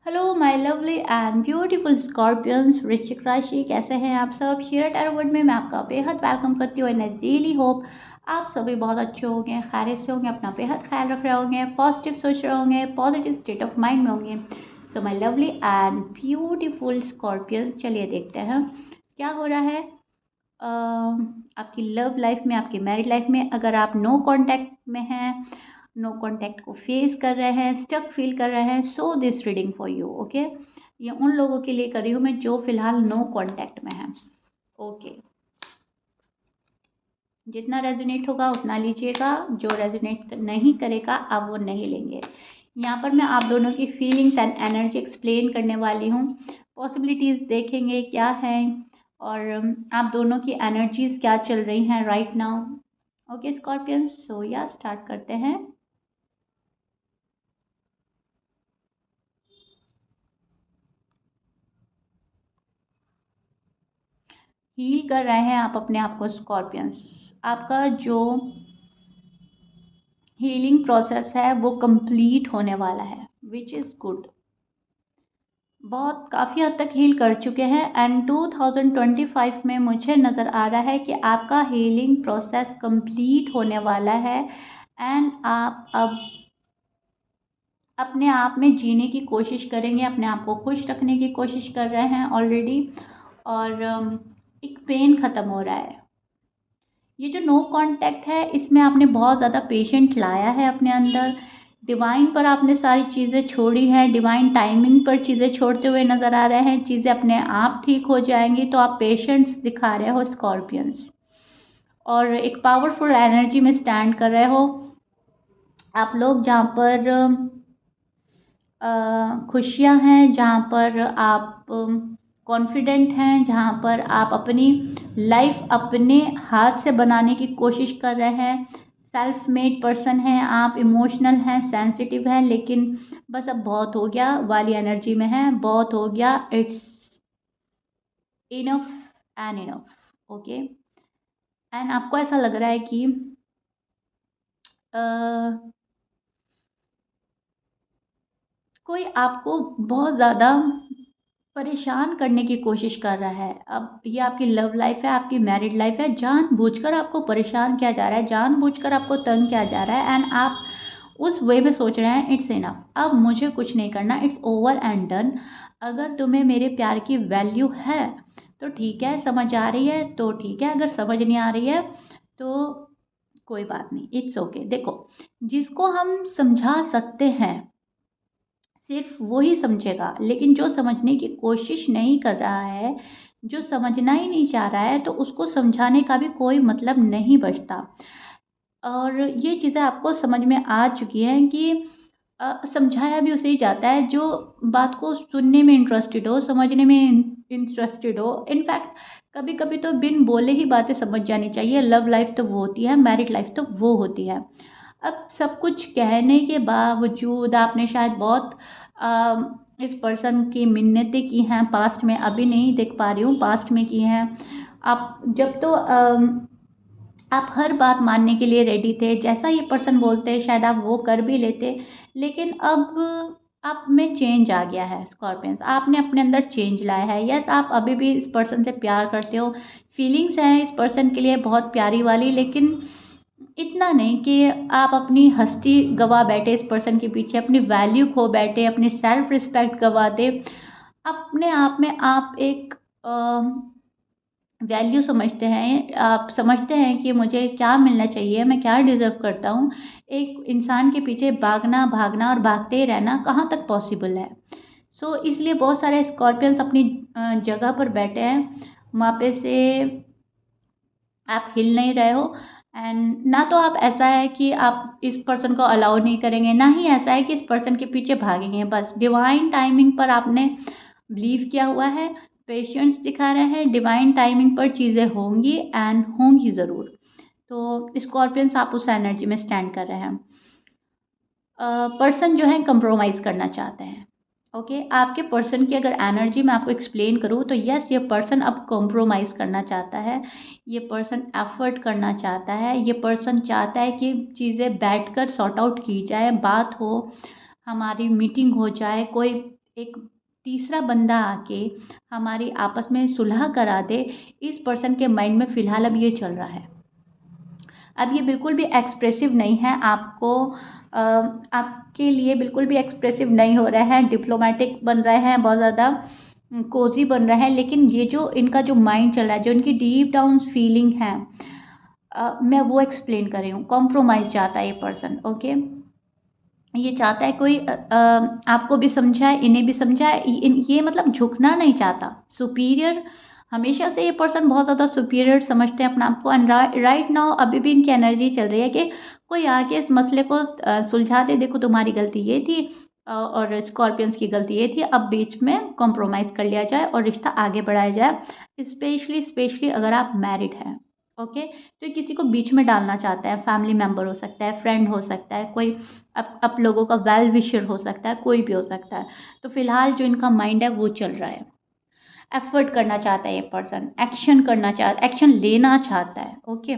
Hello my lovely and beautiful scorpions वृश्चिक राशि, कैसे हैं आप सब। शेयर टैरो वर्ड में मैं आपका बेहद वेलकम करती हूँ एंड आई रियली होप आप सभी बहुत अच्छे होंगे, खैरियत से होंगे, अपना बेहद ख्याल रख रहे होंगे, पॉजिटिव सोच रहे होंगे, पॉजिटिव स्टेट ऑफ माइंड में होंगे। So my lovely and beautiful scorpions, चलिए देखते हैं क्या हो रहा है आपकी लव लाइफ में, आपकी मैरिड लाइफ में। अगर आप नो कांटेक्ट में हैं, नो कांटेक्ट को फेस कर रहे हैं, स्टक फील कर रहे हैं, so this reading for you. Okay, ये उन लोगों के लिए कर रही हूँ मैं जो फिलहाल नो कांटेक्ट में है। ओके, जितना रेजोनेट होगा उतना लीजिएगा, जो रेजोनेट नहीं करेगा आप वो नहीं लेंगे। यहाँ पर मैं आप दोनों की फीलिंग्स एंड एनर्जी एक्सप्लेन करने वाली हूँ, पॉसिबिलिटीज़ देखेंगे क्या है, और आप दोनों की एनर्जीज क्या चल रही हैं राइट नाउ। ओके स्कॉर्पियंस, सो या स्टार्ट करते हैं। हील कर रहे हैं आप अपने आप को स्कॉर्पियंस। आपका जो हीलिंग प्रोसेस है वो कंप्लीट होने वाला है, विच इज़ गुड। बहुत काफ़ी हद तक हील कर चुके हैं एंड 2025 में मुझे नज़र आ रहा है कि आपका हीलिंग प्रोसेस कंप्लीट होने वाला है एंड आप अब अपने आप में जीने की कोशिश करेंगे, अपने आप को खुश रखने की कोशिश कर रहे हैं ऑलरेडी। और एक पेन ख़त्म हो रहा है। ये जो नो कांटेक्ट है इसमें आपने बहुत ज़्यादा पेशेंट लाया है अपने अंदर। डिवाइन पर आपने सारी चीज़ें छोड़ी हैं, डिवाइन टाइमिंग पर चीज़ें छोड़ते हुए नज़र आ रहे हैं। चीज़ें अपने आप ठीक हो जाएंगी, तो आप पेशेंस दिखा रहे हो स्कॉर्पियंस, और एक पावरफुल एनर्जी में स्टैंड कर रहे हो आप लोग, जहाँ पर खुशियाँ हैं, जहाँ पर आप कॉन्फिडेंट हैं, जहाँ पर आप अपनी लाइफ अपने हाथ से बनाने की कोशिश कर रहे हैं। सेल्फ मेड पर्सन हैं आप, इमोशनल हैं, सेंसिटिव हैं, लेकिन बस अब बहुत हो गया वाली एनर्जी में है। बहुत हो गया, it's enough and enough. Okay, and आपको ऐसा लग रहा है कि कोई आपको बहुत ज़्यादा परेशान करने की कोशिश कर रहा है। अब ये आपकी लव लाइफ है, आपकी मैरिड लाइफ है, जानबूझकर आपको परेशान किया जा रहा है, जानबूझकर आपको तंग किया जा रहा है एंड आप उस वे में सोच रहे हैं इट्स इनफ, अब मुझे कुछ नहीं करना, इट्स ओवर एंड डन। अगर तुम्हें मेरे प्यार की वैल्यू है तो ठीक है, समझ आ रही है तो ठीक है, अगर समझ नहीं आ रही है तो कोई बात नहीं, इट्स ओके। देखो, जिसको हम समझा सकते हैं सिर्फ वो ही समझेगा, लेकिन जो समझने की कोशिश नहीं कर रहा है, जो समझना ही नहीं चाह रहा है, तो उसको समझाने का भी कोई मतलब नहीं बचता। और ये चीज़ें आपको समझ में आ चुकी हैं कि समझाया भी उसे ही जाता है जो बात को सुनने में इंटरेस्टेड हो, समझने में इंटरेस्टेड हो। इनफैक्ट कभी कभी तो बिन बोले ही बातें समझ जानी चाहिए। लव लाइफ तो वो होती है, मैरिड लाइफ तो वो होती है। अब सब कुछ कहने के बावजूद आपने शायद बहुत इस पर्सन की मिन्नतें की हैं पास्ट में, अभी नहीं देख पा रही हूँ, पास्ट में की हैं आप। जब तो आप हर बात मानने के लिए रेडी थे, जैसा ये पर्सन बोलते शायद आप वो कर भी लेते, लेकिन अब आप में चेंज आ गया है स्कॉर्पियंस, आपने अपने अंदर चेंज लाया है। यस, आप अभी भी इस पर्सन से प्यार करते हो, फीलिंग्स हैं इस पर्सन के लिए बहुत प्यारी वाली, लेकिन इतना नहीं कि आप अपनी हस्ती गवा बैठे इस पर्सन के पीछे, अपनी वैल्यू खो बैठे, अपनी सेल्फ रिस्पेक्ट गवा दे। अपने आप में आप एक वैल्यू समझते हैं, आप समझते हैं कि मुझे क्या मिलना चाहिए, मैं क्या डिज़र्व करता हूँ। एक इंसान के पीछे भागना भागना और भागते ही रहना कहाँ तक पॉसिबल है। सो इसलिए बहुत सारे स्कॉर्पियंस अपनी जगह पर बैठे हैं, वहाँ पे से आप हिल नहीं रहे हो। एंड ना तो आप ऐसा है कि आप इस पर्सन को अलाउ नहीं करेंगे, ना ही ऐसा है कि इस पर्सन के पीछे भागेंगे। बस डिवाइन टाइमिंग पर आपने बिलीव किया हुआ है, पेशेंस दिखा रहे हैं, डिवाइन टाइमिंग पर चीज़ें होंगी एंड होंगी ज़रूर। तो स्कॉर्पियंस आप उस एनर्जी में स्टैंड कर रहे हैं। पर्सन जो है कंप्रोमाइज़ करना चाहते हैं। ओके, आपके पर्सन की अगर एनर्जी मैं आपको एक्सप्लेन करूँ तो यस, ये पर्सन अब कॉम्प्रोमाइज़ करना चाहता है, ये पर्सन एफर्ट करना चाहता है, ये पर्सन चाहता है कि चीज़ें बैठकर सॉर्ट आउट की जाए, बात हो, हमारी मीटिंग हो जाए, कोई एक तीसरा बंदा आके हमारी आपस में सुलह करा दे, इस पर्सन के माइंड में फ़िलहाल अब ये चल रहा है। अब ये बिल्कुल भी एक्सप्रेसिव नहीं है, आपके लिए बिल्कुल भी एक्सप्रेसिव नहीं हो रहा है, डिप्लोमेटिक बन रहे हैं, बहुत ज़्यादा कोज़ी बन रहे हैं, लेकिन ये जो इनका जो माइंड चल रहा है, जो इनकी डीप डाउन फीलिंग है, मैं वो एक्सप्लेन कर रही हूँ। कॉम्प्रोमाइज़ चाहता है ये पर्सन, ओके? ये चाहता है कोई आपको भी समझाए, इन्हें भी समझाए, ये मतलब झुकना नहीं चाहता। सुपीरियर हमेशा से ये पर्सन बहुत ज़्यादा सुपीरियर समझते हैं अपने आप को, एंड राइट नाउ अभी भी इनकी एनर्जी चल रही है कि कोई आके इस मसले को सुलझा दे, देखो तुम्हारी गलती ये थी और स्कॉर्पियंस की गलती ये थी, अब बीच में कॉम्प्रोमाइज़ कर लिया जाए और रिश्ता आगे बढ़ाया जाए। स्पेशली अगर आप मैरिड हैं, ओके? तो ये किसी को बीच में डालना चाहता है, फैमिली मेंबर हो सकता है, फ्रेंड हो सकता है, कोई आप लोगों का वेल विशर हो सकता है, कोई भी हो सकता है। तो फिलहाल जो इनका माइंड है वो चल रहा है। एफर्ट करना चाहता है ये पर्सन, एक्शन लेना चाहता है, ओके?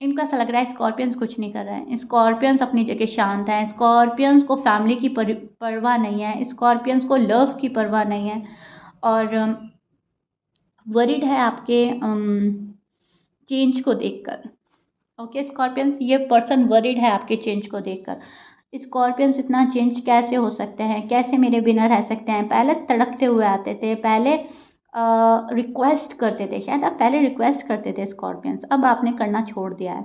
इनको ऐसा लग रहा है स्कॉर्पियंस कुछ नहीं कर रहे हैं, स्कॉर्पियंस अपनी जगह शांत है, स्कॉर्पियंस को फैमिली की परवाह नहीं है, स्कॉर्पियंस को लव की परवाह नहीं है, और वरिड है आपके चेंज को देखकर। ओके स्कॉर्पियंस, ये पर्सन वरीड है आपके चेंज को देखकर। स्कॉर्पियंस इतना चेंज कैसे हो सकते हैं, कैसे मेरे बिना रह सकते हैं? पहले तड़पते हुए आते थे, पहले रिक्वेस्ट करते थे, शायद आप पहले रिक्वेस्ट करते थे स्कॉर्पियंस, अब आपने करना छोड़ दिया है।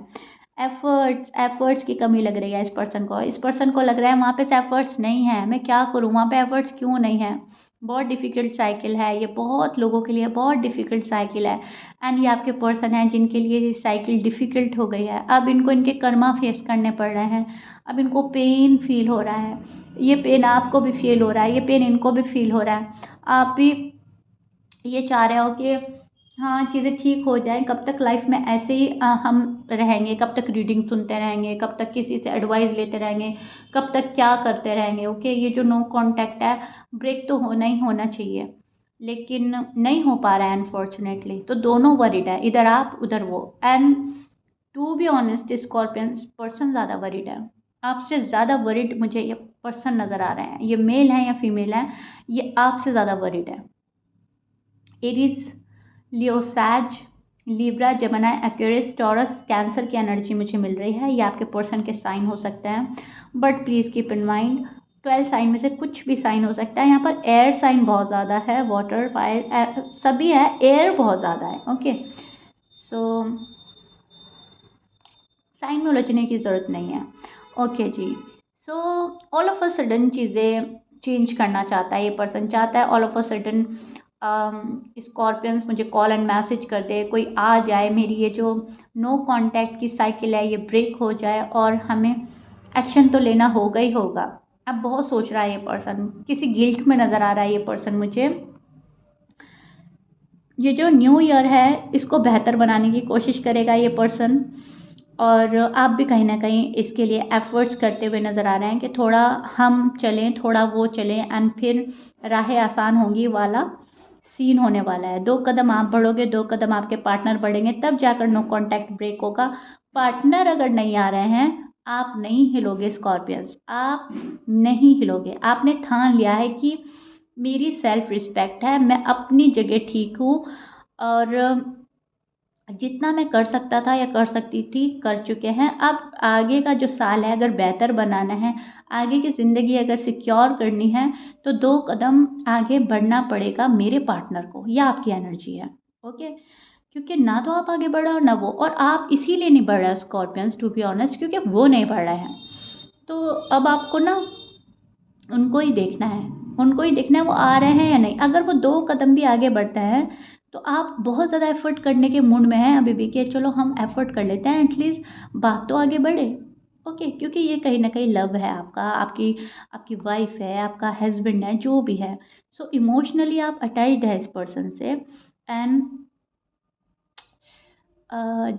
एफर्ट्स की कमी लग रही है इस पर्सन को लग रहा है वहाँ पे एफर्ट्स नहीं है, मैं क्या करूँ, वहाँ पे एफर्ट्स क्यों नहीं है? बहुत डिफ़िकल्ट साइकिल है ये, बहुत लोगों के लिए बहुत डिफ़िकल्ट साइकिल है, एंड ये आपके पर्सन हैं जिनके लिए ये साइकिल डिफ़िकल्ट हो गई है। अब इनको इनके कर्मा फेस करने पड़ रहे हैं, अब इनको पेन फील हो रहा है, ये पेन आपको भी फील हो रहा है, ये पेन इनको भी फील हो रहा है। आप भी ये चाह रहे हो कि हाँ चीज़ें ठीक हो जाएं, कब तक लाइफ में ऐसे ही हम रहेंगे, कब तक रीडिंग सुनते रहेंगे, कब तक किसी से एडवाइस लेते रहेंगे, कब तक क्या करते रहेंगे? ओके, ये जो नो कांटेक्ट है, ब्रेक तो होना ही होना चाहिए, लेकिन नहीं हो पा रहा है अनफॉर्चुनेटली। तो दोनों वरीड है, इधर आप उधर वो, and to be honest scorpion person ज़्यादा वरीड है, आपसे ज़्यादा वरीड मुझे ये पर्सन नज़र आ रहे हैं। ये मेल है या फीमेल है, ये आपसे ज़्यादा वरीड है। Aries, Leo, sage, Libra, Gemini, Aquarius, Taurus, Cancer की एनर्जी मुझे मिल रही है। ये आपके पर्सन के साइन हो सकते हैं, but please keep in mind 12 sign में से कुछ भी साइन हो सकता है। यहाँ पर एयर साइन बहुत ज़्यादा है, वाटर, फायर सभी है, एयर बहुत ज़्यादा है, ओके? सो साइन में उलझने की ज़रूरत नहीं है, ओके जी। So all of a sudden चीज़ें चेंज करना चाहता है ये पर्सन, चाहता है all of a sudden scorpions मुझे कॉल एंड मैसेज कर दे, कोई आ जाए, मेरी ये जो नो कांटेक्ट की साइकिल है ये ब्रेक हो जाए और हमें एक्शन तो लेना होगा ही होगा। अब बहुत सोच रहा है ये पर्सन, किसी गिल्ट में नज़र आ रहा है ये पर्सन मुझे। ये जो न्यू ईयर है इसको बेहतर बनाने की कोशिश करेगा ये पर्सन, और आप भी कहीं ना कहीं इसके लिए एफर्ट्स करते हुए नज़र आ रहे हैं कि थोड़ा हम चलें, थोड़ा वो चलें, एंड फिर राहें आसान होंगी वाला सीन होने वाला है। 2 कदम आप बढ़ोगे, 2 कदम आपके पार्टनर बढ़ेंगे, तब जाकर नो कांटेक्ट ब्रेक होगा। पार्टनर अगर नहीं आ रहे हैं, आप नहीं हिलोगे स्कॉर्पियंस, आप नहीं हिलोगे। आपने ठान लिया है कि मेरी सेल्फ रिस्पेक्ट है, मैं अपनी जगह ठीक हूँ, और जितना मैं कर सकता था या कर सकती थी कर चुके हैं। अब आगे का जो साल है अगर बेहतर बनाना है, आगे की ज़िंदगी अगर सिक्योर करनी है, तो 2 कदम आगे बढ़ना पड़ेगा मेरे पार्टनर को, ये आपकी एनर्जी है, ओके? क्योंकि ना तो आप आगे बढ़ रहे हो ना वो, और आप इसीलिए नहीं बढ़ रहे हो स्कॉर्पियंस, टू बी ऑनेस्ट, क्योंकि वो नहीं बढ़ रहे हैं। तो अब आपको ना उनको ही देखना है, उनको ही देखना है वो आ रहे हैं या नहीं। अगर वो 2 कदम भी आगे बढ़ते हैं, तो आप बहुत ज़्यादा एफ़र्ट करने के मूड में हैं अभी भी कि चलो हम एफ़र्ट कर लेते हैं, एटलीस्ट बात तो आगे बढ़े, ओके? क्योंकि ये कहीं न कहीं लव है आपका, आपकी आपकी वाइफ़ है, आपका हस्बैंड है, जो भी है। सो इमोशनली आप अटैच्ड हैं इस पर्सन से, एंड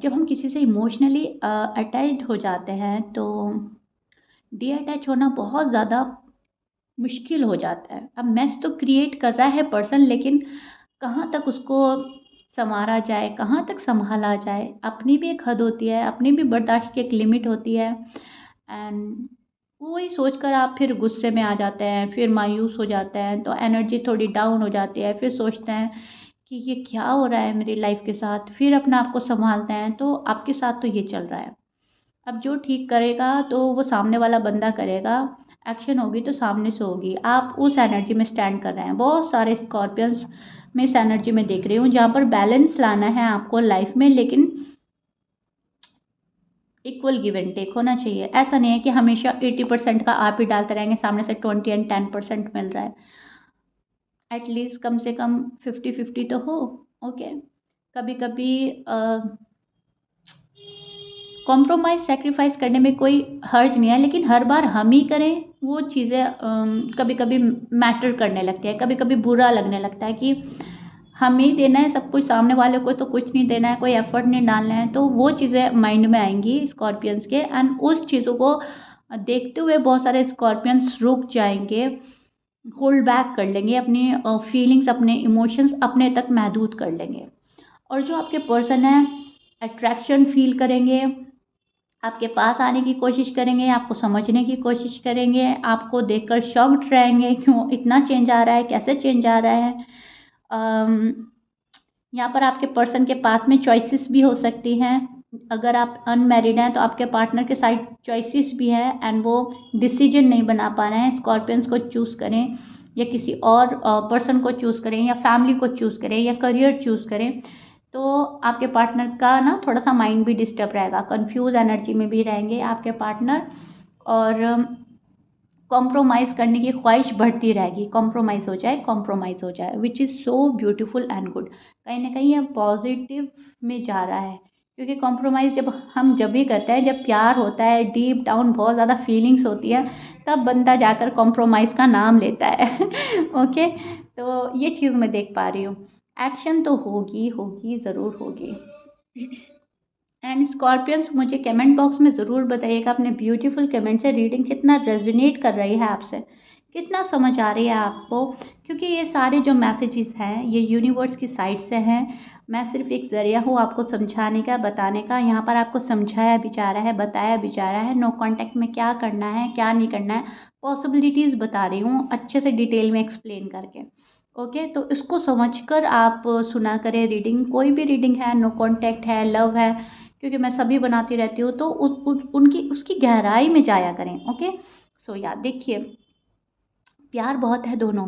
जब हम किसी से इमोशनली अटैच्ड हो जाते हैं, तो डीअटैच होना बहुत ज़्यादा मुश्किल हो जाता है। अब मेस तो क्रिएट कर रहा है पर्सन, लेकिन कहाँ तक उसको सँवारा जाए, कहाँ तक सँभाला जाए, अपनी भी एक हद होती है, अपनी भी बर्दाश्त की एक लिमिट होती है, एंड कोई सोचकर आप फिर गुस्से में आ जाते हैं, फिर मायूस हो जाते हैं, तो एनर्जी थोड़ी डाउन हो जाती है, फिर सोचते हैं कि ये क्या हो रहा है मेरी लाइफ के साथ, फिर अपने आप को संभालते हैं, तो आपके साथ तो ये चल रहा है। अब जो ठीक करेगा तो वो सामने वाला बंदा करेगा, एक्शन होगी तो सामने से होगी। आप उस एनर्जी में स्टैंड कर रहे हैं। बहुत सारे स्कॉर्पियंस में इस एनर्जी में देख रही हूँ जहाँ पर बैलेंस लाना है आपको लाइफ में, लेकिन इक्वल गिव एंड टेक होना चाहिए। ऐसा नहीं है कि हमेशा 80% का आप ही डालते रहेंगे, सामने से 20 एंड 10% मिल रहा है। एटलीस्ट कम से कम 50-50 तो हो। ओके, कभी कभी कॉम्प्रोमाइज़ सैक्रिफाइस करने में कोई हर्ज नहीं है, लेकिन हर बार हम ही करें वो चीज़ें कभी कभी मैटर करने लगती है। कभी कभी बुरा लगने लगता है कि हमें ही देना है सब कुछ, सामने वाले को तो कुछ नहीं देना है, कोई एफर्ट नहीं डालना है। तो वो चीज़ें माइंड में आएंगी स्कॉर्पियंस के, एंड उस चीज़ों को देखते हुए बहुत सारे स्कॉर्पियंस रुक जाएंगे, होल्ड बैक कर लेंगे अपनी फीलिंग्स, अपने इमोशंस अपने तक महदूद कर लेंगे। और जो आपके पर्सन है, अट्रैक्शन फील करेंगे, आपके पास आने की कोशिश करेंगे, आपको समझने की कोशिश करेंगे, आपको देखकर शॉक्ड रहेंगे, क्यों इतना चेंज आ रहा है, कैसे चेंज आ रहा है। यहाँ पर आपके पर्सन के पास में चॉइसेस भी हो सकती हैं। अगर आप अनमैरिड हैं तो आपके पार्टनर के साइड चॉइसेस भी हैं, एंड वो डिसीजन नहीं बना पा रहे हैं। स्कॉर्पियंस को चूज़ करें या किसी और पर्सन को चूज़ करें, या फैमिली को चूज़ करें, या करियर चूज़ करें, तो आपके पार्टनर का ना थोड़ा सा माइंड भी डिस्टर्ब रहेगा, कंफ्यूज एनर्जी में भी रहेंगे आपके पार्टनर। और कॉम्प्रोमाइज़ करने की ख्वाहिश बढ़ती रहेगी, कॉम्प्रोमाइज़ हो जाए, which is so beautiful and good. कहीं ना कहीं ये पॉजिटिव में जा रहा है, क्योंकि कॉम्प्रोमाइज़ जब भी करते हैं, जब प्यार होता है, डीप डाउन बहुत ज़्यादा फीलिंग्स होती है, तब बंदा जाकर कॉम्प्रोमाइज़ का नाम लेता है। ओके, तो ये चीज़ मैं देख पा रही हूँ। एक्शन तो होगी होगी, ज़रूर होगी। एंड स्कॉर्पियंस, मुझे कमेंट बॉक्स में ज़रूर बताइएगा अपने ब्यूटीफुल कमेंट से रीडिंग कितना रेजोनेट कर रही है आपसे, कितना समझ आ रही है आपको। क्योंकि ये सारे जो मैसेजेस हैं ये यूनिवर्स की साइड से हैं। मैं सिर्फ एक ज़रिया हूँ आपको समझाने का, बताने का। यहाँ पर आपको समझाया भी जा रहा है, बताया भी जा रहा है, नो कॉन्टैक्ट में क्या करना है, क्या नहीं करना है, पॉसिबिलिटीज़ बता रही हूँ अच्छे से डिटेल में एक्सप्लेन करके। ओके, तो इसको समझकर आप सुना करें रीडिंग। कोई भी रीडिंग है, नो कॉन्टैक्ट है, लव है, क्योंकि मैं सभी बनाती रहती हूँ, तो उनकी उसकी गहराई में जाया करें। ओके, सो या देखिए, प्यार बहुत है दोनों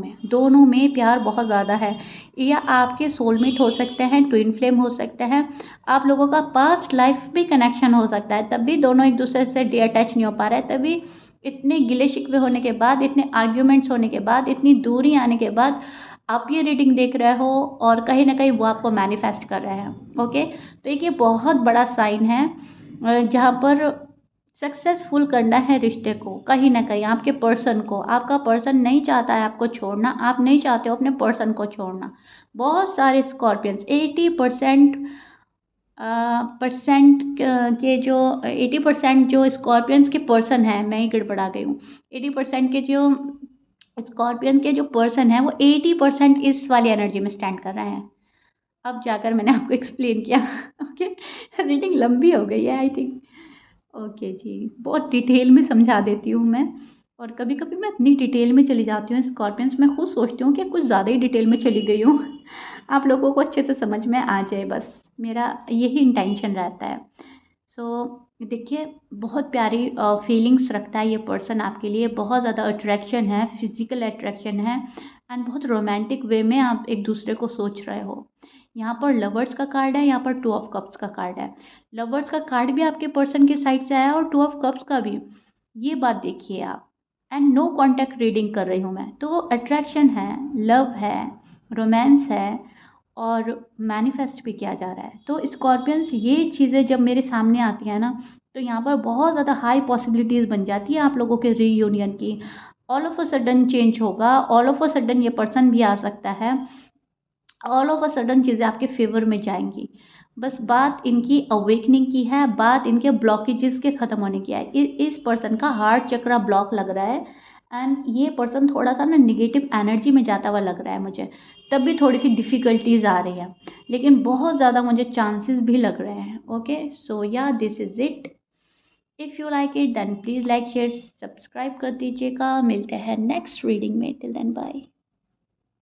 में प्यार बहुत ज़्यादा है। या आपके सोलमेट हो सकते हैं, ट्विन फ्लेम हो सकते हैं, आप लोगों का पास्ट लाइफ भी कनेक्शन हो सकता है, तब भी दोनों एक दूसरे से डी अटैच नहीं हो पा रहे हैं। तभी इतने गिले शिकवे होने के बाद, इतने आर्ग्यूमेंट्स होने के बाद, इतनी दूरी आने के बाद आप ये रीडिंग देख रहे हो, और कहीं ना कहीं वो आपको मैनिफेस्ट कर रहे हैं। ओके, तो एक ये बहुत बड़ा साइन है जहाँ पर सक्सेसफुल करना है रिश्ते को। कहीं ना कहीं आपके पर्सन को, आपका पर्सन नहीं चाहता है आपको छोड़ना, आप नहीं चाहते हो अपने पर्सन को छोड़ना। बहुत सारे स्कॉर्पियंस 80% परसेंट के जो 80% जो स्कॉर्पियंस के पर्सन हैं, मैं ही गड़बड़ा गई हूँ। 80% के जो स्कॉर्पियन के जो पर्सन है, वो 80% इस वाली एनर्जी में स्टैंड कर रहे हैं। अब जाकर मैंने आपको एक्सप्लेन किया। ओके, रीडिंग लंबी हो गई है आई थिंक। ओके जी, बहुत डिटेल में समझा देती हूँ मैं, और कभी कभी मैं इतनी डिटेल में चली जाती हूँ स्कॉर्पियंस, मैं खुद सोचती हूँ कि कुछ ज़्यादा ही डिटेल में चली गई हूँ। आप लोगों को अच्छे से समझ में आ जाए, बस मेरा यही इंटेंशन रहता है। सो देखिए, बहुत प्यारी फीलिंग्स रखता है ये पर्सन आपके लिए, बहुत ज़्यादा अट्रैक्शन है, फिजिकल अट्रैक्शन है, एंड बहुत रोमांटिक वे में आप एक दूसरे को सोच रहे हो। यहाँ पर लवर्स का कार्ड है, यहाँ पर 2 ऑफ कप्स का कार्ड है। लवर्स का कार्ड भी आपके पर्सन की साइड से आया, और 2 ऑफ कप्स का भी। ये बात देखिए आप। एंड नो कॉन्टैक्ट रीडिंग कर रही हूँ मैं, तो अट्रैक्शन है, लव है, रोमांस है, और मैनिफेस्ट भी किया जा रहा है। तो स्कॉर्पियंस, ये चीज़ें जब मेरे सामने आती हैं ना, तो यहाँ पर बहुत ज़्यादा हाई पॉसिबिलिटीज़ बन जाती है आप लोगों के रीयूनियन की। All of a sudden change होगा, ऑल ऑफ अ सडन ये पर्सन भी आ सकता है, ऑल ऑफ अ सडन चीज़ें आपके फेवर में जाएंगी। बस बात इनकी अवेकनिंग की है, बात इनके ब्लॉकेजेस के ख़त्म होने की है। इस पर्सन का हार्ट चक्रा ब्लॉक लग रहा है, एंड ये पर्सन थोड़ा सा ना निगेटिव एनर्जी में जाता हुआ लग रहा है मुझे। तब भी थोड़ी सी डिफ़िकल्टीज आ रही हैं, लेकिन बहुत ज़्यादा मुझे चांसेस भी लग रहे हैं। ओके, सो या this is it. If you like it then please like share subscribe कर दीजिएगा। मिलते हैं नेक्स्ट रीडिंग में। Till then bye.